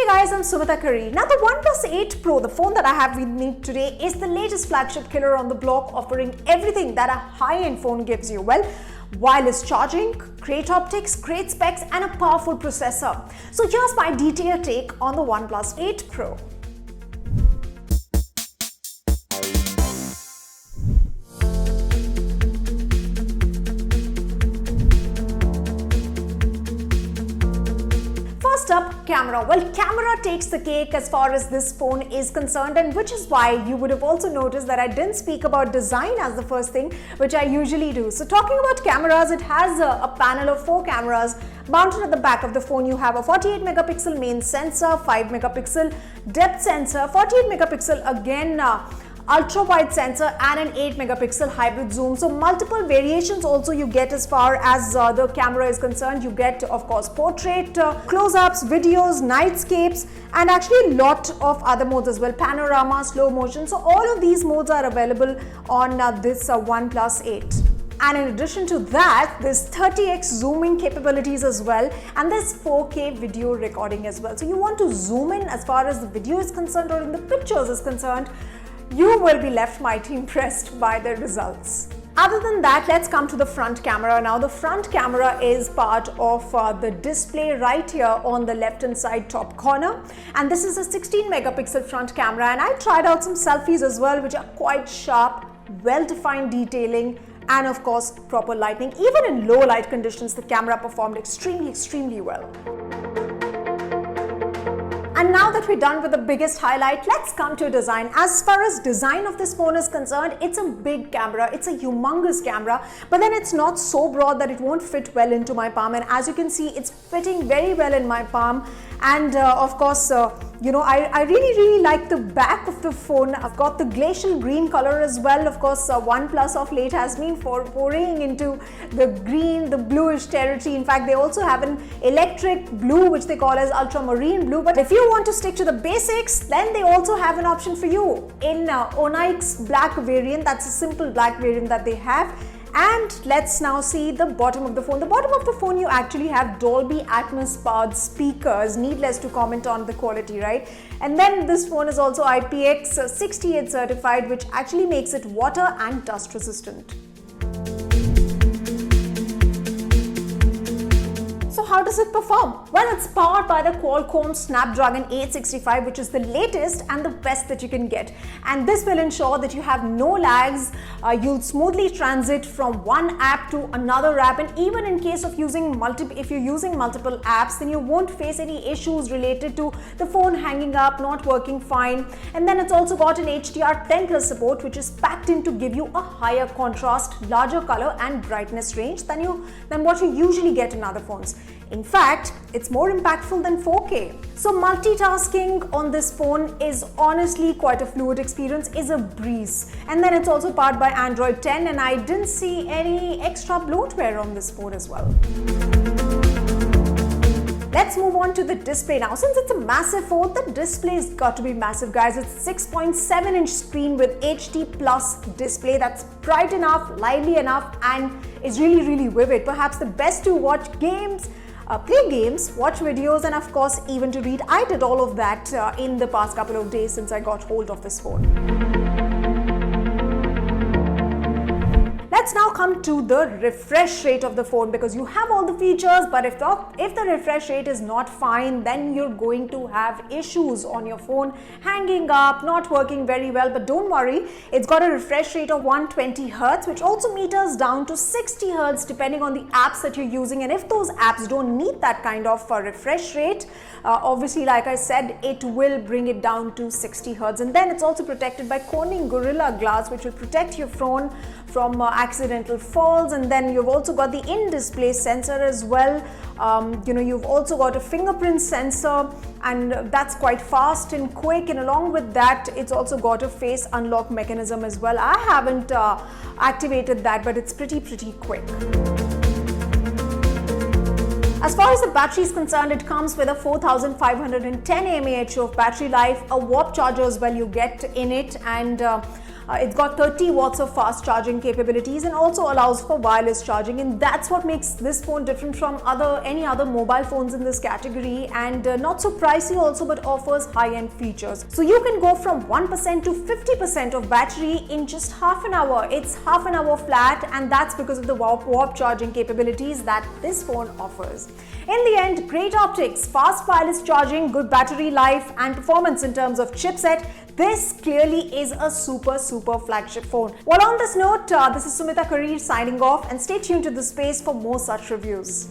guys, I'm Sumita Kari. Now the OnePlus 8 Pro, the phone that I have with me today, is the latest flagship killer on the block, offering everything that a high-end phone gives you. Well, wireless charging, great optics, great specs and a powerful processor. So here's my detailed take on the OnePlus 8 Pro. First up, camera. Well, camera takes the cake as far as this phone is concerned, and which is why you would have also noticed that I didn't speak about design as the first thing, which I usually do. So talking about cameras, it has a panel of 4 cameras mounted at the back of the phone. You have a 48 megapixel main sensor, 5 megapixel depth sensor, 48 megapixel again ultra wide sensor, and an 8 megapixel hybrid zoom. So multiple variations also you get as far as the camera is concerned. You get, of course, portrait, close-ups, videos, nightscapes, and actually a lot of other modes as well, panorama, slow motion. So all of these modes are available on this OnePlus 8. And in addition to that, there's 30x zooming capabilities as well, and there's 4K video recording as well. So you want to zoom in as far as the video is concerned or in the pictures is concerned, you will be left mighty impressed by the results. Other than that, let's come to the front camera. Now the front camera is part of the display right here on the left hand side top corner, and this is a 16 megapixel front camera, and I tried out some selfies as well, which are quite sharp, well-defined detailing, and of course proper lighting. Even in low light conditions, the camera performed extremely well. And now that we're done with the biggest highlight, let's come to design. As far as design of this phone is concerned, it's a big camera, it's a humongous camera, but then it's not so broad that it won't fit well into my palm. And as you can see, it's fitting very well in my palm. And of course, I really like the back of the phone. I've got the glacial green color as well. Of course, OnePlus of late has been foraying into the green, the bluish territory. In fact, they also have an electric blue, which they call as ultramarine blue. But if you want to stick to the basics, then they also have an option for you in Onyx black variant. That's a simple black variant that they have. And let's now see the bottom of the phone. The bottom of the phone, you actually have Dolby Atmos powered speakers. Needless to comment on the quality, right? And then this phone is also IPX68 certified, which actually makes it water and dust resistant. So how does it perform? Well, it's powered by the Qualcomm Snapdragon 865, which is the latest and the best that you can get. And this will ensure that you have no lags. You'll smoothly transit from one app to another app, and even in case of if you're using multiple apps, then you won't face any issues related to the phone hanging up, not working fine. And then it's also got an HDR10 plus support, which is packed in to give you a higher contrast, larger color and brightness range than what you usually get in other phones. In fact, it's more impactful than 4K. So multitasking on this phone is honestly quite a fluid experience, is a breeze. And then it's also powered by Android 10, and I didn't see any extra bloatware on this phone as well. Let's move on to the display now. Since it's a massive phone, the display's got to be massive, guys. It's 6.7-inch screen with HD plus display that's bright enough, lively enough, and is really vivid. Perhaps the best to watch games, play games, watch videos, and of course even to read. I did all of that in the past couple of days since I got hold of this phone. Let's now come to the refresh rate of the phone, because you have all the features, but if the refresh rate is not fine, then you're going to have issues on your phone, hanging up, not working very well. But don't worry, it's got a refresh rate of 120 Hz, which also meters down to 60 Hz depending on the apps that you're using. And if those apps don't meet that kind of refresh rate, obviously, like I said, it will bring it down to 60 Hz. And then it's also protected by Corning Gorilla Glass, which will protect your phone from accidental falls. And then you've also got the in-display sensor as well. You've also got a fingerprint sensor, and that's quite fast and quick. And along with that, it's also got a face unlock mechanism as well. I haven't activated that, but it's pretty quick. As far as the battery is concerned, it comes with a 4510 mAh of battery life, a warp charger as well you get in it, and It's got 30 watts of fast charging capabilities and also allows for wireless charging, and that's what makes this phone different from any other mobile phones in this category, and not so pricey also, but offers high-end features. So you can go from 1% to 50% of battery in just half an hour. It's half an hour flat, and that's because of the warp charging capabilities that this phone offers. In the end, great optics, fast wireless charging, good battery life, and performance in terms of chipset. This clearly is a super flagship phone. Well, on this note, this is Sumita Karir signing off, and stay tuned to the space for more such reviews.